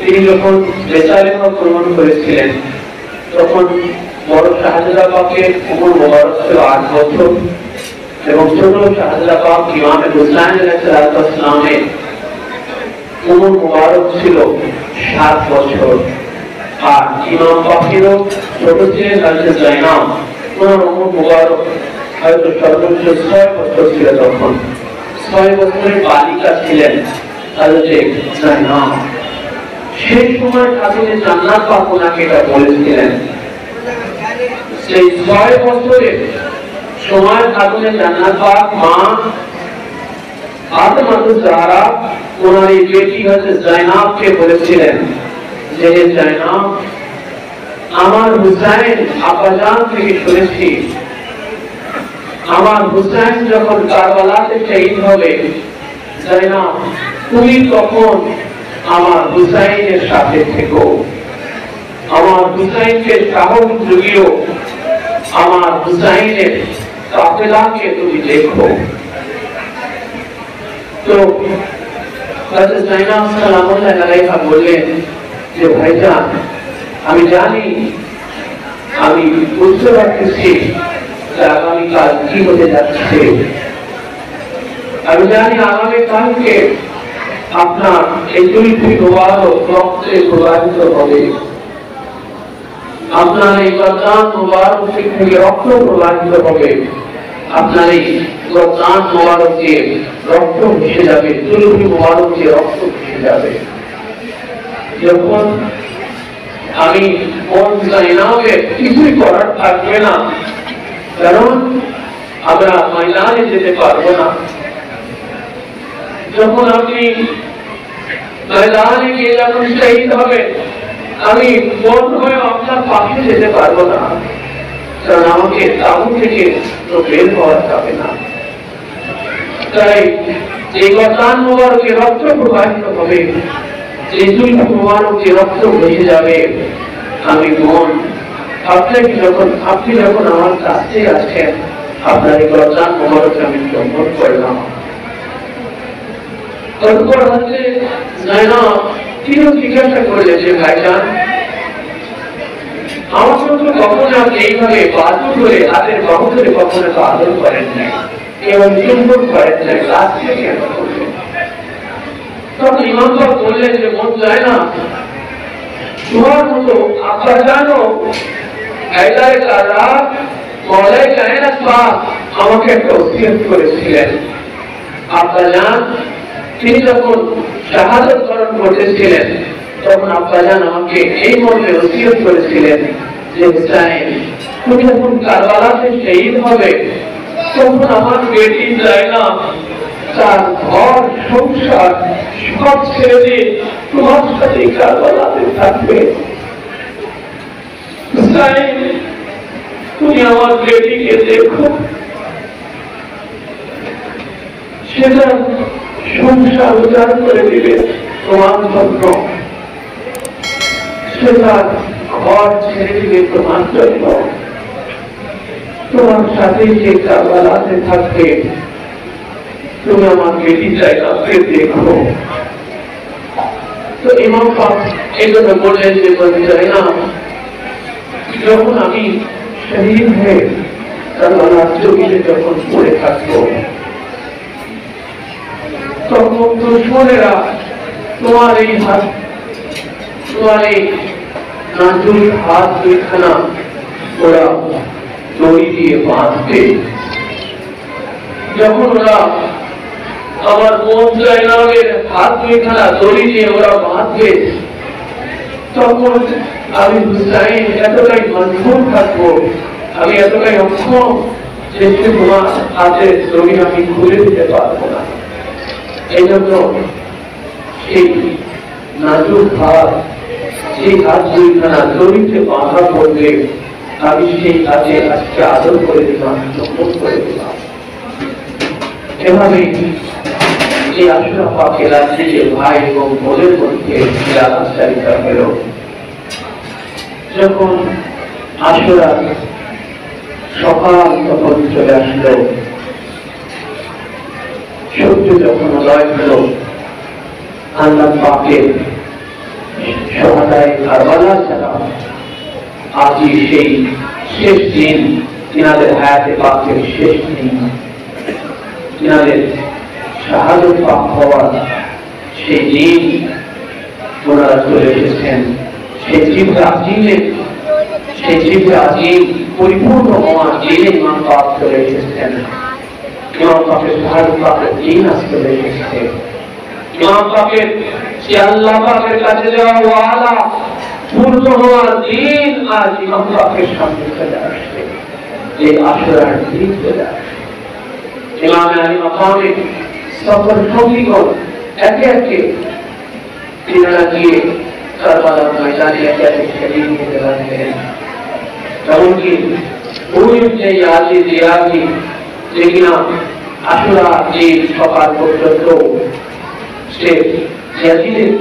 তিনি যখন বেচালেমা গ্রহণ করেছিলেন তখন বড় শাহজাদা পাকের উমর মুবারক ছিল ৮ বছর এবং ছোট শাহজাদা পাক ইমাম হুসাইন আলাইহিস সালামের উমর মুবারক ছিল ৭ বছর। আর ইমাম পাকেরও ছোট ছিলেন হযরত জাইনাব, ওনার উমর মুবারক হয়তো সর্বোচ্চ ৬ বছর ছিল। তখন ৬ বছরের বালিকা ছিলেন হযরত জাইনাব। সেই সময় খাতুনে জান্নাত পাক ওনাকে এটা বলেছিলেন। সেই ৬ বছরের সময় খাতুনে জান্নাত পাক মা ফাতেমাতুজ জাহরা ওনার এই বেটি হযরত জাইনাবকে বলেছিলেন যে হে জাইনাব, আমার হুসাইন আব্বাজান থেকে শুনেছি আমার হুসাইন যখন কারবালাতে শহীদ হবে, জাইনাব তুমি তখন আমার হুসাইনের সাথে থেকো, আমার হুসাইনকে সাহস জুগিও, আমার হুসাইনের কাফেলাকে তুমি দেখো। তো হযরত জাইনাব সালামুল্লাহি আলাইহা বললেন যে ভাইজান, আমি জানি, আমি বুঝতে পারতেছি যে আগামীকাল কি হতে যাচ্ছে। আমি জানি আগামীকালকে আপনার এই দুইটি মুবারক রক্তে প্রবাহিত হবে, আপনার এই গর্দান মুবারক থেকে রক্ত প্রবাহিত হবে, আপনার এই গর্দান মুবারকে রক্ত ভেসে যাবে, দুইটি মুবারকে রক্ত ভেসে যাবে। যখন আমি মন জাইনাবে কিছুই করার থাকবে না, কারণ আমরা ময়দানে যেতে পারবো না। যখন আপনি ময়দানে গিয়ে যখন শহীদ হবে, আমি মন হয়ে আপনার পাশে যেতে পারবো না, কারণ আমাকে তাবু থেকে তো বের হওয়া যাবে না। তাই এই গর্দান মুবারকে রক্ত প্রবাহিত হবে, এই দুই মুবারকে রক্ত ভেসে যাবে। আমি মন আপনি যখন আমার কাছে আছেন, আপনার এই গর্দান মুবারকে আমি গ্রহণ করলাম। তারপর হচ্ছে জাইনাব তিনি জিজ্ঞাসা করলেন যে ভাইজান, আমার সঙ্গে কখনো আপনি এইভাবে বাজু করে হাতের বাহু ধরে কখনো তো আদর করেন নাই এবং চুম্বন করেন নাই, আজকে কেন করলেন? তখন ইমাম সাহেব বললেন যে মন যায় না, তোমার মতো আপনার জানো হায়দারে কাররাত মওলাই কায়নাত পাক আমাকে একটা ওসিয়ত করেছিলেন। আব্বাজান তিনি যখন শাহাদাত বরণ করতেছিলেন তখন আব্বাজান আমাকে এই মর্মে ওসিয়ত করেছিলেন যে হুসাইন, তুমি যখন কারবালাতে শহীদ হবে তখন আমার বেটি জাইনাব তার ঘর সংসার সব ছেড়ে দিয়ে তোমার সাথে কারবালাতে থাকবে। হুসাইন, তুমি আমার বেটিকে দেখো, সেটা সংসার উজাড় করে দিবে তোমার জন্য, সেটা ঘর ছেড়ে দিবে তোমার জন্য, তোমার সাথে যে কারবালাতে থাকবে। তুমি আমার বেটি জাইনাবকে দেখো। তো ইমাম পাক এই জন্য বললেন যে জাইনাব, যখন আমি শহীদ হয়ে কারবালার জমিনে যখন পড়ে থাকবো, তখন দুশমনেরা তোমার এই হাত, তোমার এই নাজুক হাত দুইখানা ওরা দড়ি দিয়ে বাঁধবে। যখন ওরা আমার মন জাইনাবের হাত দুইখানা দড়ি দিয়ে ওরা বাঁধবে, তখন আমি হুসাইন এতটাই মজবুত থাকবো, আমি এতটাই অক্ষম যে তোমার হাতের দড়ি আমি খুলে দিতে পারবো না। এই জন্য সেই নাজুক হাত, সেই হাত দুইখানা দড়িতে বাঁধা পড়লে আমি সেই হাতে আজকে আদর করে দিলাম, গ্রহণ করে দিলাম। এভাবে এই আশুরা পাকের রাত্রে যে ভাই এবং বোনের মধ্যে আলাপচারিতা হল। যখন আশুরা সকাল তখন চলে আসলো, সূর্য যখন উদয় হলো আল্লাহ পাকের সহায় কারবালা ছাড়া আজই সেই শেষ দিন, তিনাদের হায়াতে পাকের শেষ দিন, তিনাদের শাহাদত পাক হওয়ার সেই দিন ওনারা চলে এসেছেন। সেই জিব্রে আজিম পরিপূর্ণ হওয়ার দিনে ইমাম পাক চলে এসেছেন। ইমাম পাকের শাহাদত পাকের দিন আজ চলে এসেছে। ইমাম পাকের সে আল্লাহ পাকের কাছে যাওয়া ওয়াদা পূর্ণ হওয়ার দিন আজ ইমাম পাকের সামনে চলে আসছে। এই আশুরার দিন চলে আসছে। ইমাম আলী মাকামে সফর সঙ্গীগণ একে একে তিনারা গিয়ে কারবালার ময়দানে একে একে শহীদ হতে লাগলেন। এমনকি ওই যে ইয়াজি যে কিনা আশুরা দিন সকাল পর্যন্ত সে ইয়াজিদের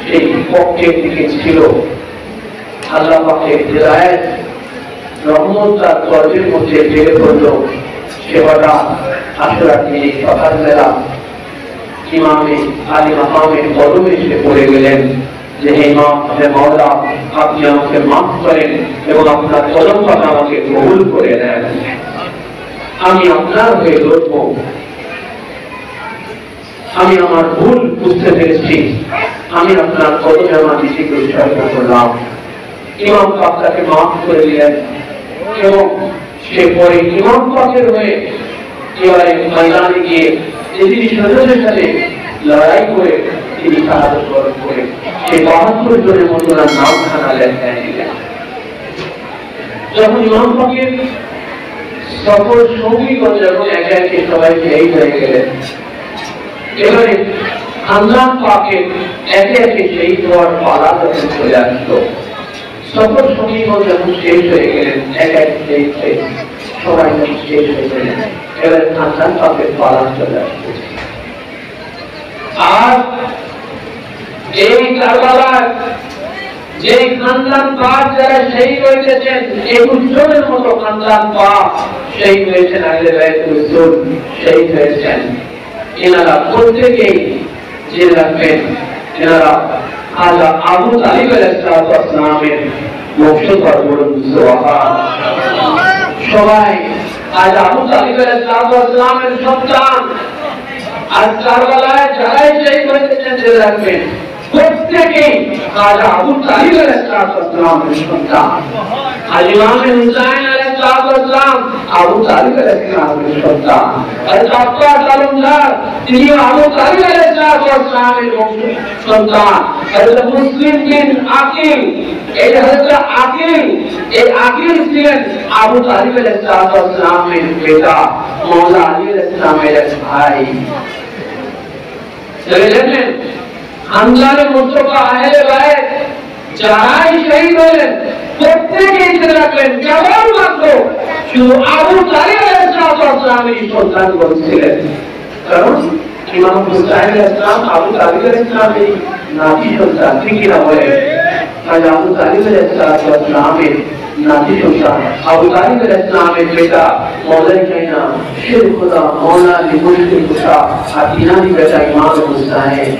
সেই পক্ষের দিকে ছিল। আল্লাহ পাকের হিদায়াত রহমত তার কর্মের মধ্যে জেগে পড়ল। সেবাটা আশুরা দিন সকালবেলা ইমামে আলী মাকামের কদমে এসে পড়ে গেলেন যে হে ইমাম, হে মাওলা, আপনি আমাকে মাফ করেন এবং আপনার কদম পাতা আমাকে কবুল করে নেন। আমি আপনার হয়ে লড়ব। আমি আমার ভুল বুঝতে পেরেছি। আমি আপনার কদমে আমার নিজেকে উৎসর্গ করলাম। ইমাম পাক তাকে মাফ করে দিলেন এবং সে পরে ইমাম পাকের হয়ে এবারে ময়দানে গিয়ে তিনি সৈন্যদের সাথে লড়াই করে তিনি শাহাদত বরণ করে সেই ৭২ জনের মতো নাম খানা লেখা দিলেন। যখন ইমাম পাকের সকল সঙ্গীগণ যখন একে একে সবাই শহীদ হয়ে গেলেন, এবারে আল্লাহ পাকের একে একে শহীদ হওয়ার পালা যখন চলে আসলো, সকল সঙ্গীগণ যখন শেষ হয়ে গেলেন, এক এক শহীদ হয়ে সবাই যখন শেষ হয়ে গেলেন, এবারে আল্লাহ পাকের পালা চলে আসলো। আর এই কারবালার যে খানদান পাক যারা শহীদ হয়েছেন, ২১ জনের মতো খানদান পাক শহীদ হয়েছেন, আহলে বাইতুর রাসূল শহীদ হয়েছেন। এনারা প্রত্যেকেই যে রাখবেন, এনারা আজ আবু তালিব আলাইহিস সালামের বংশধর বলুন সুবহান। সবাই আজ আবু তালিব আলাইহিস সালামের সন্তান। আজ কারবালায় যারাই শহীদ হয়েছেন যে রাখবেন, প্রত্যেকেই আজ আবু তালিব আলাইহিস সালামের সন্তান। আজ ইমাম হুসাইন আলাইহিস সালাম আবু তালিব আলাইহিস সালামের সন্তান। আর আব্বা তালুকদার তিনি আবু তালিব আলাইহিস সালামের সন্তান। হযরত মুসলিম বিন আকিল, এই হযরত আকিল, এই আকিল ছিলেন আবু তালিব আলাইহিস সালামের পিতা, মাওলা আলী আলাইহিস সালামের ভাই। দেখলেন খানদানে মুস্তাফা আহলে বাইত যারাই শহীদ হলেন, প্রত্যেকেই জেনে রাখলেন কেবলমাত্র শুধু আবু তালিব আলাইহিস সালামের সন্তান বলছিলেন। কারণ ইমাম হুসাইন আলাইহিস সালাম আবু তালিব আলাইহিস সালামের নাতি সন্তান, ঠিকই না বলেন? আজ আবু তালিব আলাইহিস সালামের নাতি সন্তান, আবু তালিব আলাইহিস সালামের বেটা মওলাই কায়নাত শের খোদা মাওলা আলী মুশকিল কুশা, আর তিনারই বেটা ইমাম হুসাইন।